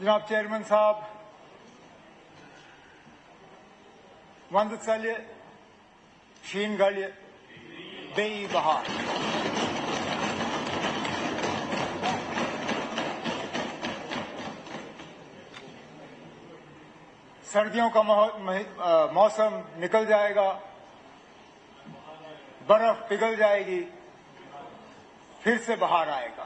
جناب چیئرمین صاحب، وندا شین گڑھ بے بہار، سردیوں کا موسم نکل جائے گا، برف پگھل جائے گی، پھر سے بہار آئے گا۔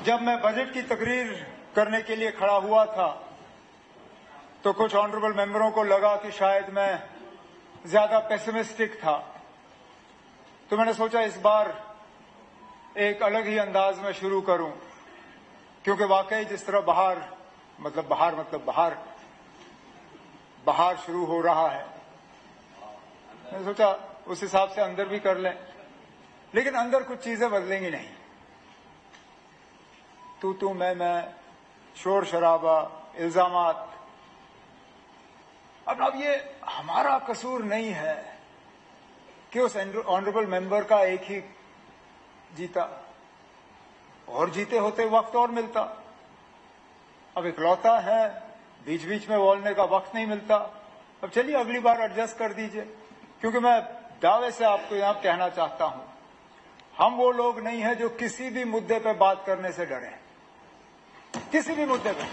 جب میں بجٹ کی تقریر کرنے کے لیے کھڑا ہوا تھا تو کچھ آنریبل ممبروں کو لگا کہ شاید میں زیادہ پیسمسٹک تھا، تو میں نے سوچا اس بار ایک الگ ہی انداز میں شروع کروں، کیونکہ واقعی جس طرح بہار شروع ہو رہا ہے، میں نے سوچا اس حساب سے اندر بھی کر لیں، لیکن اندر کچھ چیزیں بدلیں گی نہیں۔ تو میں شور شرابہ، الزامات۔ اب یہ ہمارا قصور نہیں ہے کہ اس آنریبل ممبر کا ایک ہی جیتا، اور جیتے ہوتے وقت اور ملتا۔ اب اکلوتا ہے، بیچ بیچ میں بولنے کا وقت نہیں ملتا۔ اب چلیے اگلی بار ایڈجسٹ کر دیجئے، کیونکہ میں دعوے سے آپ کو یہاں کہنا چاہتا ہوں، ہم وہ لوگ نہیں ہیں جو کسی بھی مدعے پہ بات کرنے سے ڈریں، کسی بھی مدعے پہ۔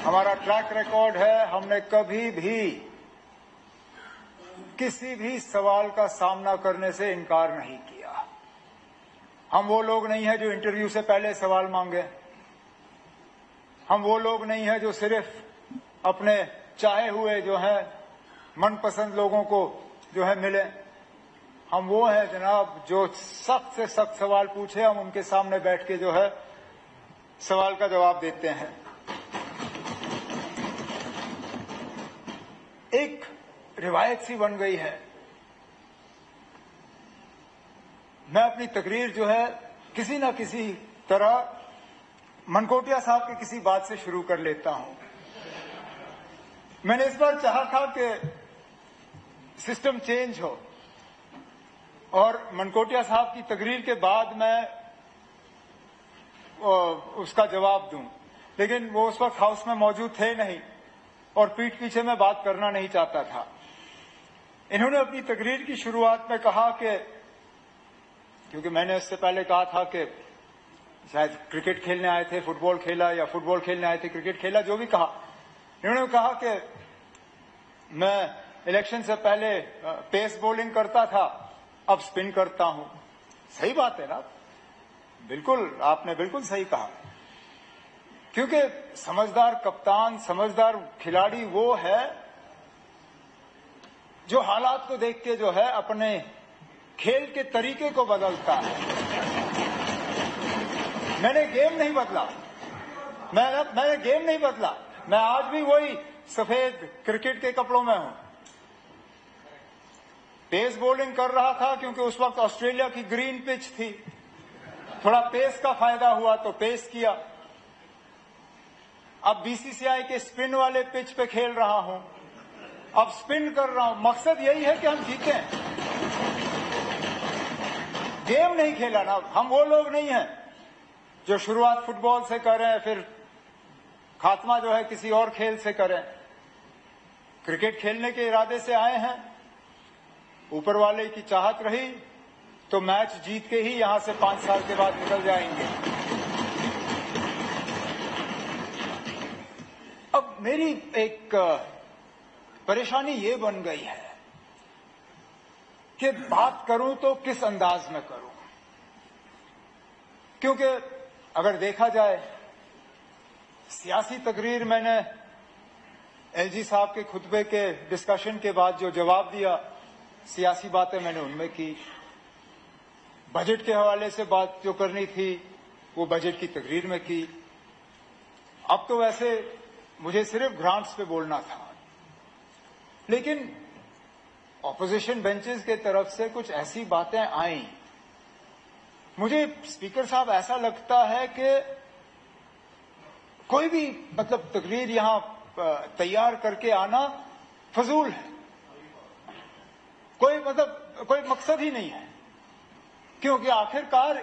ہمارا ٹریک ریکارڈ ہے، ہم نے کبھی بھی کسی بھی سوال کا سامنا کرنے سے انکار نہیں کیا۔ ہم وہ لوگ نہیں ہیں جو انٹرویو سے پہلے سوال مانگے، ہم وہ لوگ نہیں ہیں جو صرف اپنے چاہے ہوئے جو ہیں من پسند لوگوں کو جو ہے ملیں۔ ہم وہ ہیں جناب جو سخت سے سخت سوال پوچھے، ہم ان کے سامنے بیٹھ کے جو ہے سوال کا جواب دیتے ہیں۔ ایک روایت سی بن گئی ہے، میں اپنی تقریر جو ہے کسی نہ کسی طرح منکوٹیا صاحب کی کسی بات سے شروع کر لیتا ہوں۔ میں نے اس بار چاہا تھا کہ سسٹم چینج ہو اور منکوٹیا صاحب کی تقریر کے بعد میں اس کا جواب دوں، لیکن وہ اس وقت ہاؤس میں موجود تھے نہیں اور پیٹھ پیچھے میں بات کرنا نہیں چاہتا تھا۔ انہوں نے اپنی تقریر کی شروعات میں کہا کہ، کیونکہ میں نے اس سے پہلے کہا تھا کہ شاید کرکٹ کھیلنے آئے تھے، فٹ بال کھیلا، یا فٹ بال کھیلنے آئے تھے کرکٹ کھیلا، جو بھی کہا، انہوں نے کہا کہ میں الیکشن سے پہلے پیس بولنگ کرتا تھا، اب سپن کرتا ہوں۔ صحیح بات ہے نا، بالکل، آپ نے بالکل صحیح کہا، کیونکہ سمجھدار کپتان، سمجھدار کھلاڑی وہ ہے جو حالات کو دیکھ کے جو ہے اپنے کھیل کے طریقے کو بدلتا ہے۔ میں نے گیم نہیں بدلا، میں آج بھی وہی سفید کرکٹ کے کپڑوں میں ہوں۔ پیس بولنگ کر رہا تھا کیونکہ اس وقت آسٹریلیا کی گرین پچ تھی، تھوڑا پیس کا فائدہ ہوا تو پیس کیا۔ اب بی سی سی آئی کے سپن والے پچ پہ کھیل رہا ہوں، اب سپن کر رہا ہوں۔ مقصد یہی ہے کہ ہم جیتیں، گیم نہیں کھیلا نا۔ ہم وہ لوگ نہیں ہیں جو شروعات فٹ بال سے کریں پھر خاتمہ جو ہے کسی اور کھیل سے کریں۔ کرکٹ کھیلنے کے ارادے سے آئے ہیں، اوپر والے کی چاہت رہی تو میچ جیت کے ہی یہاں سے 5 سال کے بعد نکل جائیں گے۔ اب میری ایک پریشانی یہ بن گئی ہے کہ بات کروں تو کس انداز میں کروں، کیونکہ اگر دیکھا جائے سیاسی تقریر میں نے ایل جی صاحب کے خطبے کے ڈسکشن کے بعد جو جواب دیا، سیاسی باتیں میں نے ان میں کی، بجٹ کے حوالے سے بات جو کرنی تھی وہ بجٹ کی تقریر میں کی۔ اب تو ویسے مجھے صرف گرانٹس پہ بولنا تھا، لیکن اپوزیشن بینچز کے طرف سے کچھ ایسی باتیں آئیں، مجھے اسپیکر صاحب ایسا لگتا ہے کہ کوئی بھی تقریر یہاں تیار کر کے آنا فضول ہے، کوئی مقصد ہی نہیں ہے۔ کیونکہ آخرکار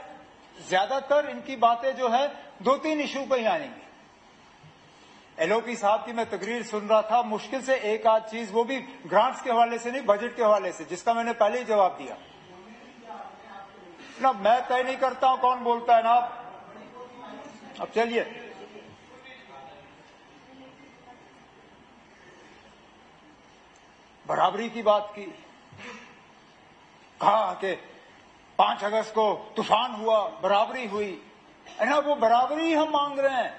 زیادہ تر ان کی باتیں جو ہے 2-3 ایشو پہ ہی آئیں گی. ایل او پی صاحب کی میں تقریر سن رہا تھا, مشکل سے ایک آدھ چیز, وہ بھی گرانٹس کے حوالے سے نہیں, بجٹ کے حوالے سے, جس کا میں نے پہلے ہی جواب دیا. نا میں طے نہیں کرتا ہوں کون بولتا ہے نا. اب چلیے, برابری کی بات کی, کہا کہ 5 اگست کو طوفان ہوا, برابری ہوئی. نا وہ برابری ہم مانگ رہے ہیں.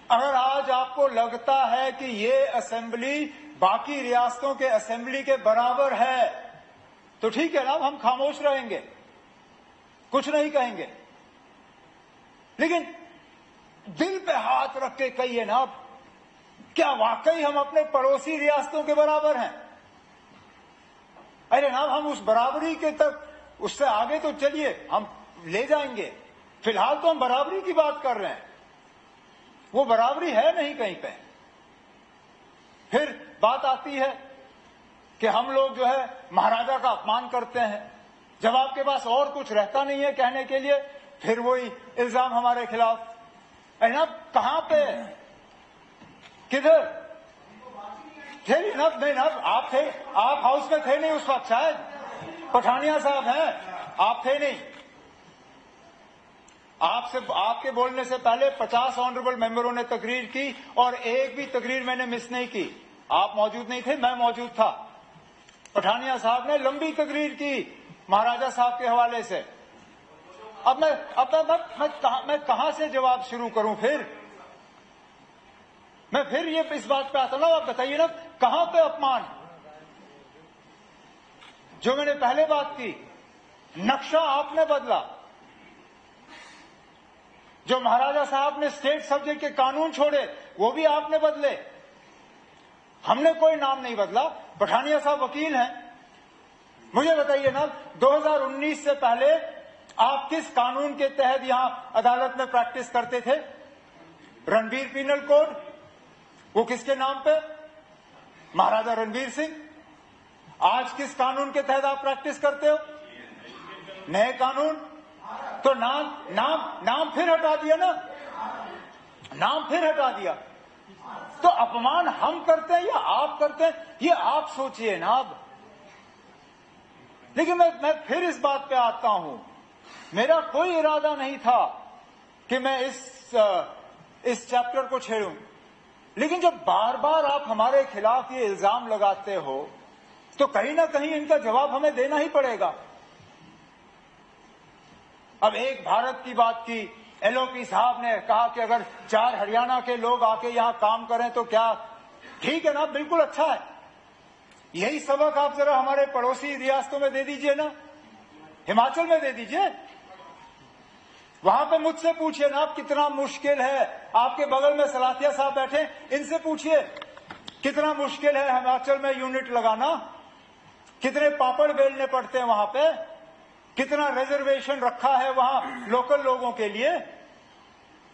اگر آج آپ کو لگتا ہے کہ یہ اسمبلی باقی ریاستوں کے اسمبلی کے برابر ہے تو ٹھیک ہے نا, ہم خاموش رہیں گے, کچھ نہیں کہیں گے. لیکن دل پہ ہاتھ رکھ کے کہیے نا, کیا واقعی ہم اپنے پڑوسی ریاستوں کے برابر ہیں؟ ارے نا, ہم اس برابری کے تک, اس سے آگے تو چلیے ہم لے جائیں گے. فی الحال تو ہم برابری کی بات کر رہے ہیں, وہ برابری ہے نہیں کہیں پہ. پھر بات آتی ہے کہ ہم لوگ جو ہے مہاراجا کا اپمان کرتے ہیں. جب آپ کے پاس اور کچھ رہتا نہیں ہے کہنے کے لیے, پھر وہی الزام ہمارے خلاف. جناب کہاں پہ, کدھر تھے؟ جناب نہیں جناب, آپ تھے, آپ ہاؤس میں تھے نہیں اس وقت, شاید پٹھانیہ صاحب ہیں, آپ تھے نہیں. آپ کے بولنے سے پہلے 50 آنریبل ممبروں نے تقریر کی, اور ایک بھی تقریر میں نے مس نہیں کی. آپ موجود نہیں تھے, میں موجود تھا. پٹھانیہ صاحب نے لمبی تقریر کی مہاراجا صاحب کے حوالے سے. اب میں کہاں سے جواب شروع کروں؟ پھر یہ اس بات پہ آتا نا, آپ بتائیے نا کہاں پہ اپمان؟ جو میں نے پہلے بات کی, نقشہ آپ نے بدلا. جو مہاراجا صاحب نے اسٹیٹ سبجیکٹ کے قانون چھوڑے وہ بھی آپ نے بدلے. ہم نے کوئی نام نہیں بدلا. پٹھانیہ صاحب وکیل ہیں, مجھے بتائیے نا 2019 سے پہلے آپ کس قانون کے تحت یہاں عدالت میں پریکٹس کرتے تھے؟ رنبیر پینل کوڈ, وہ کس کے نام پہ؟ مہاراجا رنبیر سنگھ. آج کس قانون کے تحت آپ پریکٹس کرتے ہو؟ نئے قانون. تو نام پھر ہٹا دیا نا, نام پھر ہٹا دیا. تو اپمان ہم کرتے ہیں یا آپ کرتے ہیں, یہ آپ سوچئے نا. اب لیکن میں پھر اس بات پہ آتا ہوں, میرا کوئی ارادہ نہیں تھا کہ میں اس چیپٹر کو چھیڑوں. لیکن جب بار بار آپ ہمارے خلاف یہ الزام لگاتے ہو تو کہیں نہ کہیں ان کا جواب ہمیں دینا ہی پڑے گا. اب ایک بھارت کی بات کی, ایل او پی صاحب نے کہا کہ اگر 4 ہریانہ کے لوگ آ کے یہاں کام کریں تو کیا ٹھیک ہے نا, بالکل اچھا ہے. یہی سبق آپ ذرا ہمارے پڑوسی ریاستوں میں دے دیجئے نا, ہماچل میں دے دیجئے. وہاں پہ مجھ سے پوچھئے نا آپ کتنا مشکل ہے. آپ کے بغل میں سلاتیہ صاحب بیٹھے, ان سے پوچھئے کتنا مشکل ہے ہماچل میں یونٹ لگانا, کتنے پاپڑ بیلنے پڑتے ہیں وہاں پہ, کتنا ریزرویشن رکھا ہے وہاں لوکل لوگوں کے لیے.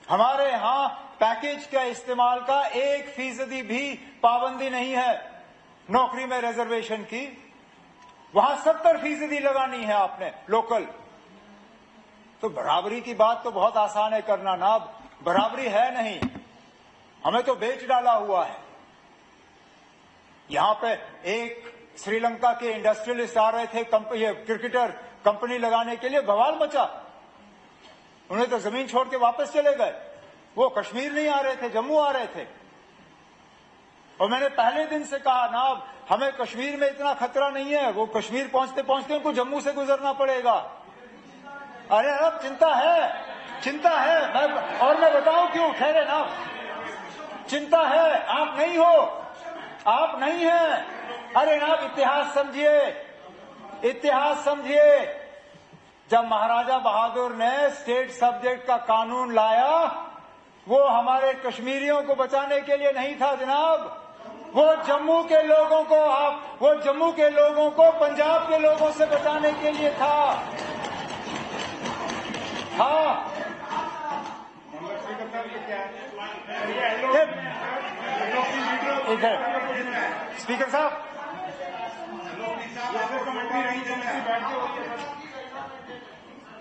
ہمارے ہاں پیکیج کا استعمال کا 1% بھی پابندی نہیں ہے نوکری میں ریزرویشن کی. وہاں 70% لگانی ہے آپ نے لوکل. تو برابری کی بات تو بہت آسان ہے کرنا نا. اب برابری ہے نہیں, ہمیں تو بیچ ڈالا ہوا ہے. یہاں پہ ایک سری لنکا کے انڈسٹریلسٹ آ رہے تھے, کرکٹر کمپنی لگانے کے لیے, بوال مچا. انہیں تو زمین چھوڑ کے واپس چلے گئے. وہ کشمیر نہیں آ رہے تھے, جموں آ رہے تھے. اور میں نے پہلے دن سے کہا نا, ہمیں کشمیر میں اتنا خطرہ نہیں ہے, وہ کشمیر پہنچتے پہنچتے ان کو جموں سے گزرنا پڑے گا. ارے اب چنتا ہے اور میں بتاؤں کیوں. ٹھہرے نا, چنتا ہے, آپ نہیں ہو, آپ نہیں ہیں. ارے نا اتحاد سمجھیے. جب مہاراجا بہادر نے اسٹیٹ سبجیکٹ کا قانون لایا, وہ ہمارے کشمیریوں کو بچانے کے لیے نہیں تھا جناب, وہ جموں کے لوگوں کو پنجاب کے لوگوں سے بچانے کے لیے تھا. ادھر اسپیکر صاحب,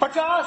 50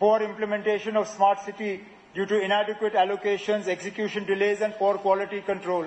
poor implementation of smart city due to inadequate allocations, execution delays and poor quality control।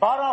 12